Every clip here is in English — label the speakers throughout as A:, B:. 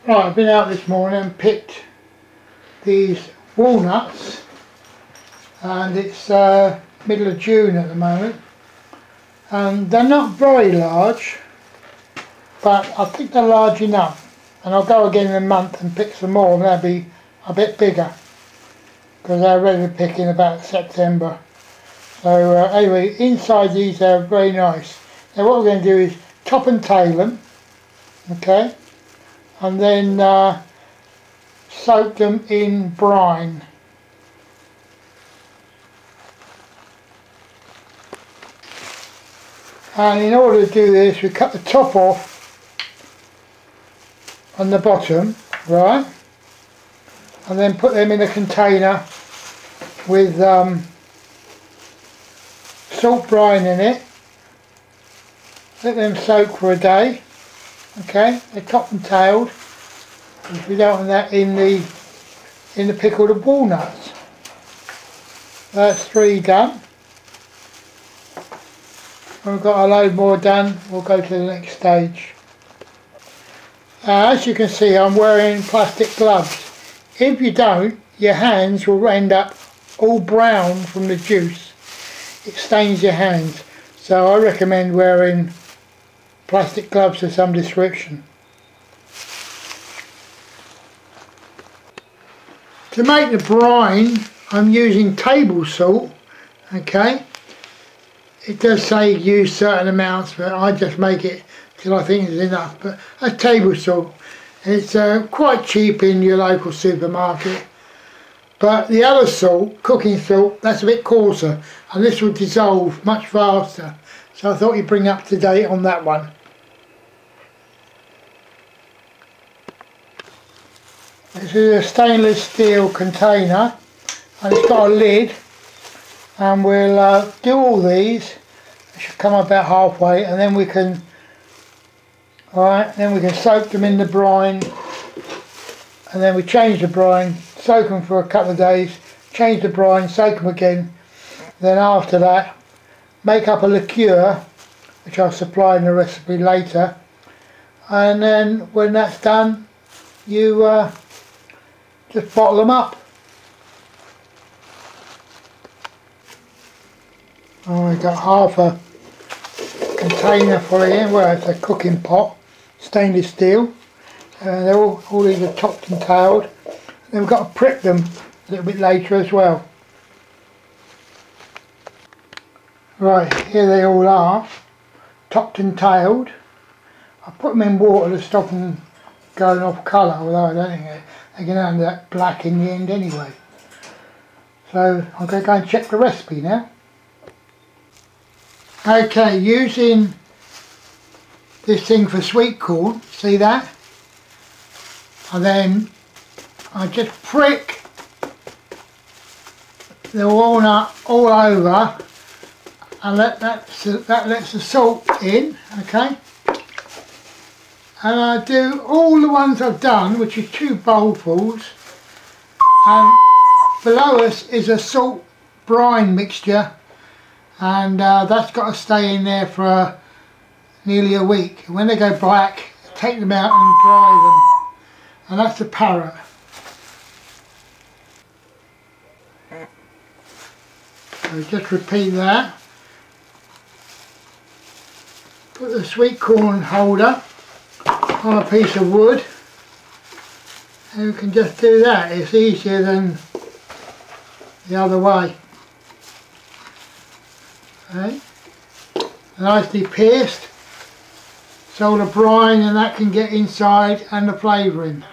A: Right, I've been out this morning and picked these walnuts, and it's middle of June at the moment, and they're not very large, but I think they're large enough, and I'll go again in a month and pick some more and they'll be a bit bigger because they're ready to pick in about September. So anyway, inside these are very nice. Now what we're going to do is top and tail them, okay, and then soak them in brine. And in order to do this, we cut the top off and the bottom, right, and then put them in a container with salt brine in it. Let them soak for a day. Okay, they're top and tailed, because we don't want that in the pickled walnuts. That's 3 done. When we've got a load more done, we'll go to the next stage. As you can see, I'm wearing plastic gloves. If you don't, your hands will end up all brown from the juice. It stains your hands. So I recommend wearing plastic gloves of some description. To make the brine, I'm using table salt, okay. It does say use certain amounts, but I just make it till I think it's enough. But that's table salt. It's quite cheap in your local supermarket. But the other salt, cooking salt, that's a bit coarser, and this will dissolve much faster. So I thought you'd bring up to date on that one. This is a stainless steel container, and it's got a lid, and we'll do all these. It should come about halfway, and then we can, then we can soak them in the brine, and then we change the brine, soak them for a couple of days, change the brine, soak them again. Then after that, make up a liqueur, which I'll supply in the recipe later, and then when that's done, you just bottle them up. Oh, we've got half a container for you. Well, it's a cooking pot, stainless steel. They're all these are topped and tailed. Then we've got to prep them a little bit later as well. Right, here they all are, topped and tailed. I put them in water to stop them going off colour, although I don't think they're going to end up black in the end anyway. So I'm going to go and check the recipe now. Okay, using this thing for sweet corn, see that? And then I just prick the walnut all over and that lets the salt in, okay? And I do all the ones I've done, which is 2 bowlfuls, and below us is a salt brine mixture, and that's got to stay in there for nearly a week. When they go black, take them out and dry them, and that's the parrot. So just repeat that. Put the sweet corn holder on a piece of wood, and you can just do that. It's easier than the other way. Okay. Nicely pierced, so the brine and that can get inside and the flavouring.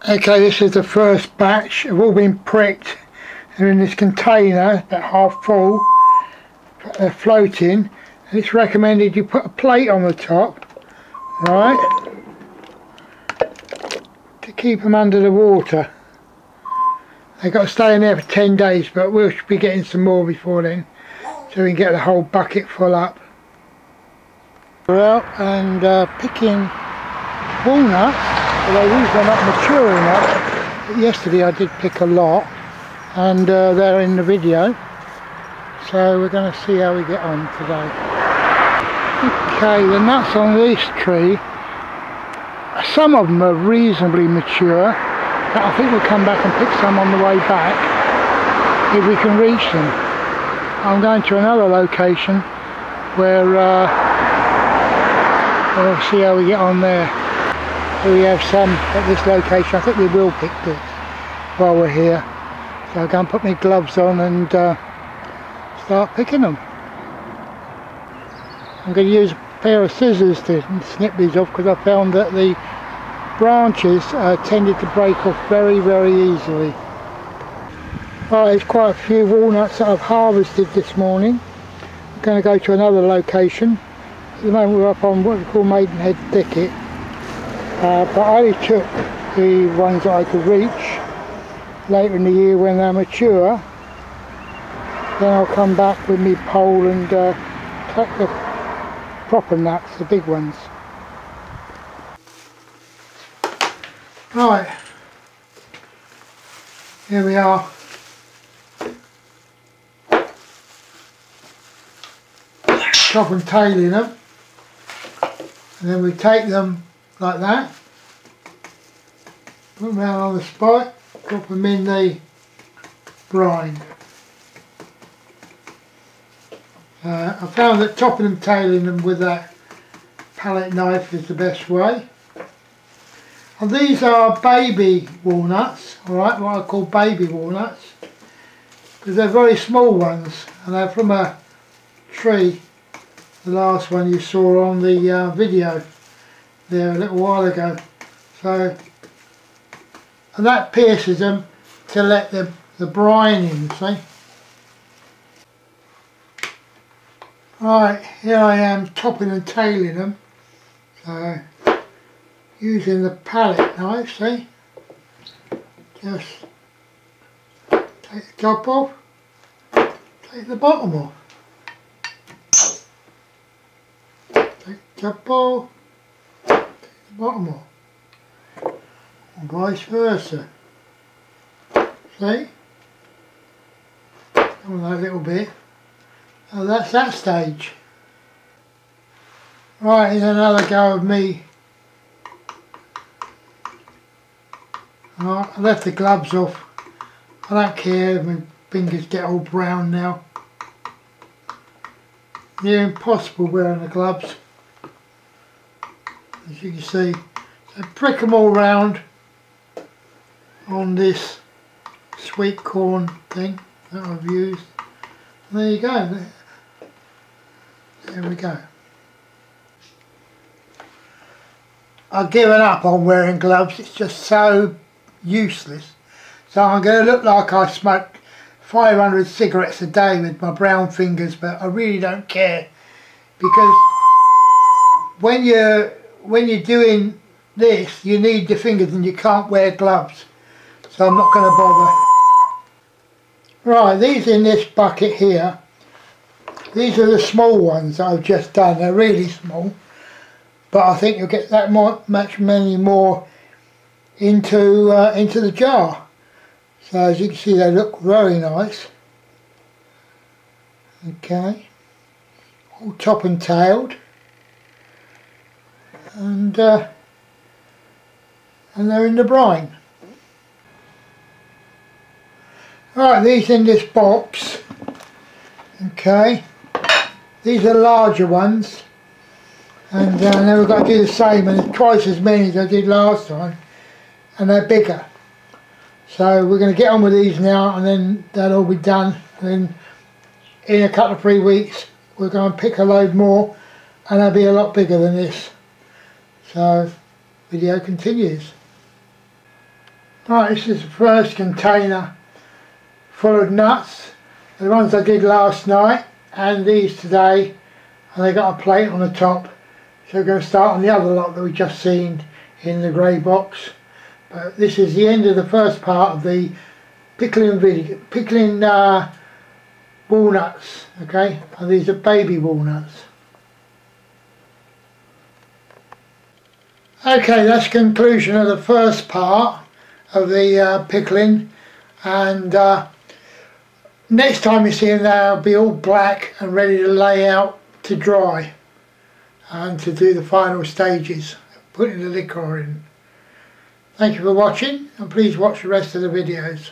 A: Okay, this is the first batch. They've all been pricked. They're in this container, about half full. They're floating, and it's recommended you put a plate on the top, right, to keep them under the water. They've got to stay in there for 10 days, but we'll be getting some more before then, so we can get the whole bucket full up. We're out and picking walnuts, although these are not mature enough. But yesterday I did pick a lot, and they're in the video, so we're going to see how we get on today. Okay, the nuts on this tree some of them are reasonably mature, but I think we'll come back and pick some on the way back if we can reach them. I'm going to another location where we'll see how we get on there. So we have some at this location. I think we will pick this while we're here. So I'll go and put my gloves on and start picking them. I'm going to use a pair of scissors to snip these off because I found that the branches tended to break off very easily. Right, there's quite a few walnuts that I've harvested this morning. I'm going to go to another location. At the moment we're up on what we call Maidenhead Thicket, but I only took the ones that I could reach. Later in the year when they're mature, then I'll come back with my pole and collect the proper nuts, the big ones. Right, here we are. Top and tailing them, and then we take them like that, put them down on the spike, drop them in the brine. I found that topping and tailing them with that palette knife is the best way. And these are baby walnuts, alright, what I call baby walnuts, because they're very small ones and they're from a tree, the last one you saw on the video there a little while ago. So, and that pierces them to let the brine in, see? Right, here I am topping and tailing them. So, using the palette knife, see? Just take the top off, take the bottom off. Take the top off, take the bottom off. And vice versa. See? Come on that little bit. Oh, that's that stage. Right, here's another go of me. Right, I left the gloves off. I don't care if my fingers get all brown now. They're impossible wearing the gloves. As you can see. So prick them all round on this sweet corn thing that I've used. And there you go. There we go. I've given up on wearing gloves, it's just so useless. So I'm going to look like I smoked 500 cigarettes a day with my brown fingers, but I really don't care, because when you're doing this you need the fingers and you can't wear gloves, so I'm not going to bother. Right, these in this bucket here, these are the small ones that I've just done. They're really small, but I think you'll get that many more into the jar. So as you can see, they look very nice. Okay, all top and tailed, and they're in the brine. Right, these in this box. Okay, these are larger ones, and now we've got to do the same, and twice as many as I did last time, and they're bigger. So we're going to get on with these now, and then that'll all be done. And then in a couple of 3 weeks we're going to pick a load more, and they'll be a lot bigger than this. So video continues. Right, this is the first container full of nuts. The ones I did last night and these today, and they got a plate on the top. So we're going to start on the other lot that we just seen in the grey box. But this is the end of the first part of the pickling video, pickling walnuts. Okay, and these are baby walnuts. Okay, that's the conclusion of the first part of the pickling, and next time you see them they'll be all black and ready to lay out to dry and to do the final stages. putting the liquor in. Thank you for watching, and please watch the rest of the videos.